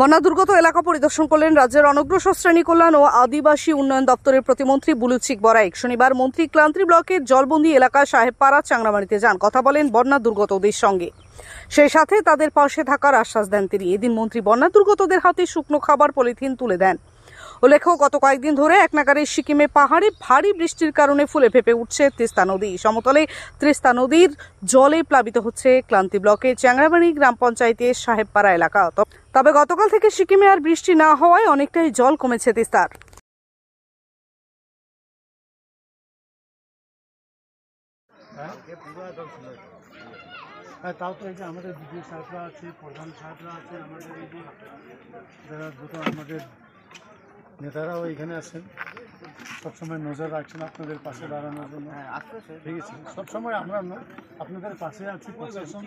বন্যা দুর্গত এলাকা পরিদর্শন করলেন রাজ্যের অনগ্রসর শ্রেণী কল্যাণ ও আদিবাসী উন্নয়ন দপ্তরের প্রতিমন্ত্রী বুলুচিক বরাইক। শনিবার মন্ত্রী ক্লান্ত্রি ব্লকের জলবন্দি এলাকা সাহেবপাড়া চাংরামারিতে যান, কথা বলেন বন্যা দুর্গতদের সঙ্গে। সেই সাথে তাদের পাশে থাকার আশ্বাস দেন তিনি। এদিন মন্ত্রী বন্যা দুর্গতদের হাতে শুকনো খাবার পলিথিন তুলে দেন। উল্লেখ্য, গত কয়েকদিন ধরে এক নাগারে সিকিমে পাহাড়ে ভারী বৃষ্টির কারণে ফুলে ফেপে উঠছে তিস্তা নদী। সমতলে তিস্তা নদীর জলে প্লাবিত হচ্ছে ক্লান্ত্রি ব্লকের চ্যাংরামারি গ্রাম পঞ্চায়েতের সাহেবপাড়া এলাকা। তবে গতকাল থেকে সিকিমে আর বৃষ্টি না হওয়ায় অনেকটাই জল কমেছে তিস্তার। তাও তো এই যে আমাদের বিডিও সাহেবরা আছে, প্রধান সাহেবরা আছে, আমাদের এই যে যারা দুটো আমাদের নেতারাও এখানে আছেন, সবসময় নজর রাখছেন আপনাদের পাশে দাঁড়ানোর জন্য। ঠিক আছে, সবসময় আমরা আপনাদের পাশে আছি, প্রশাসন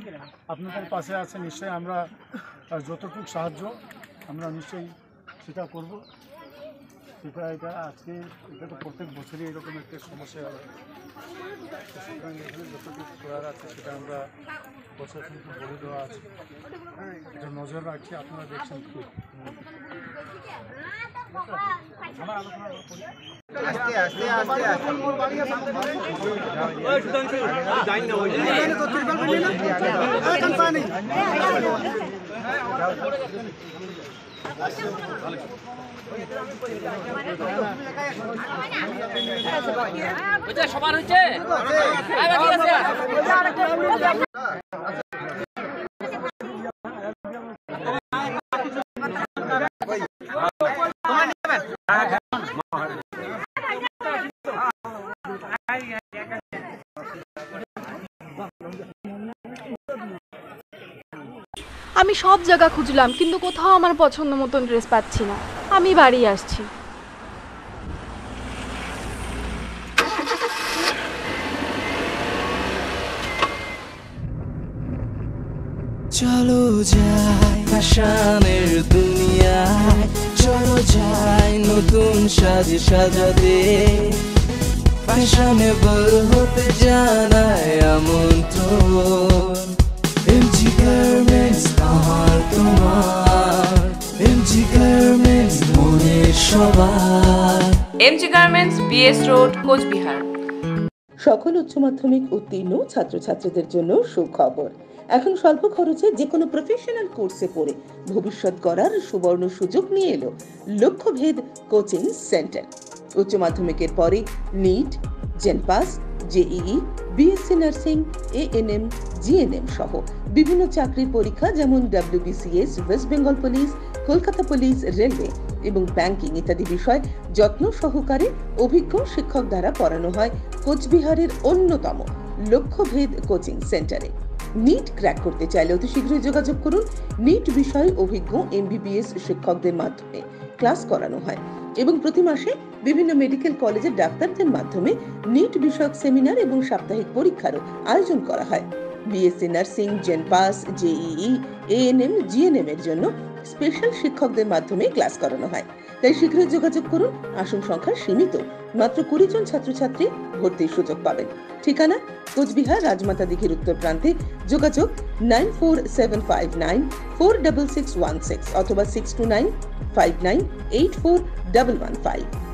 আপনাদের পাশে আছে। নিশ্চয়ই আমরা যতটুকু সাহায্য আমরা নিশ্চয়ই সেটা করব। এটা আজকে এটা তো প্রত্যেক বছরই এরকম একটা সমস্যা হয়। সুতরাং এখানে যতটুকু করার আছে সেটা আমরা প্রশাসনকে বলে দেওয়া আছে, এটা নজর রাখছি। আপনারা দেখছেন কি আমার আলোচনা সবার হচ্ছে আমি সব জায়গা খুঁজলাম, কিন্তু কোথাও আমার পছন্দ মতন ড্রেস পাচ্ছি না। আমি বাড়ি আসছি। চলো যাই ফ্যাশনের দুনিয়ায়, চলো যাই নতুন সাজে সাজাতে, ফ্যাশনেবল হতে জানায় আমন্ত্রণ। এমজি গার্মেন্টস আমার তোমার, এমজি গার্মেন্টস মনের সবার। MG garments, BS road, Cooch Behar. সকল উচ্চ মাধ্যমিক উত্তীর্ণ ছাত্রছাত্রীদের জন্য সুখবর। এখন স্বল্প খরচে যে কোনো প্রফেশনাল কোর্সে পড়ে ভবিষ্যৎ গড়ার সুবর্ণ সুযোগ নিয়ে এলো লক্ষ্যভেদ কোচিং সেন্টার। উচ্চ মাধ্যমিকের পরে NEET, JENPAS, JEE, BSc nursing, ANM, GNM সহ বিভিন্ন চাকরির পরীক্ষা যেমন WBCS, West Bengal police, Kolkata police, railway এবং ব্যাংকিং ইত্যাদি বিষয় যত্ন সহকারে অভিজ্ঞ শিক্ষক দ্বারা পড়ানো হয় কোচবিহারের অন্যতম লক্ষ্যভেদ কোচিং সেন্টারে। নিট ক্র্যাক করতে চাইলে অতি শীঘ্রই যোগাযোগ করুন। নিট বিষয়ে অভিজ্ঞ MBBS শিক্ষকদের মাধ্যমে ক্লাস করানো হয় এবং প্রতি মাসে বিভিন্ন মেডিকেল কলেজের ডাক্তারদের মাধ্যমে নিট বিষয়ক সেমিনার এবং সাপ্তাহিক পরীক্ষারও আয়োজন করা হয়। BSc nursing, জেনপাস, JEE, ANM, GNM এর জন্য স্পেশাল শিক্ষকদের মাধ্যমে ক্লাস করানো হয়। তাই শীঘ্রই যোগাযোগ করুন। আসন সংখ্যা সীমিত, মাত্র 20 জন ছাত্রছাত্রী ভর্তির সুযোগ পাবেন। ঠিকানা কোচবিহার রাজমাতা দিঘির উত্তর প্রান্তে। যোগাযোগ 9475946616 অথবা 6295984115।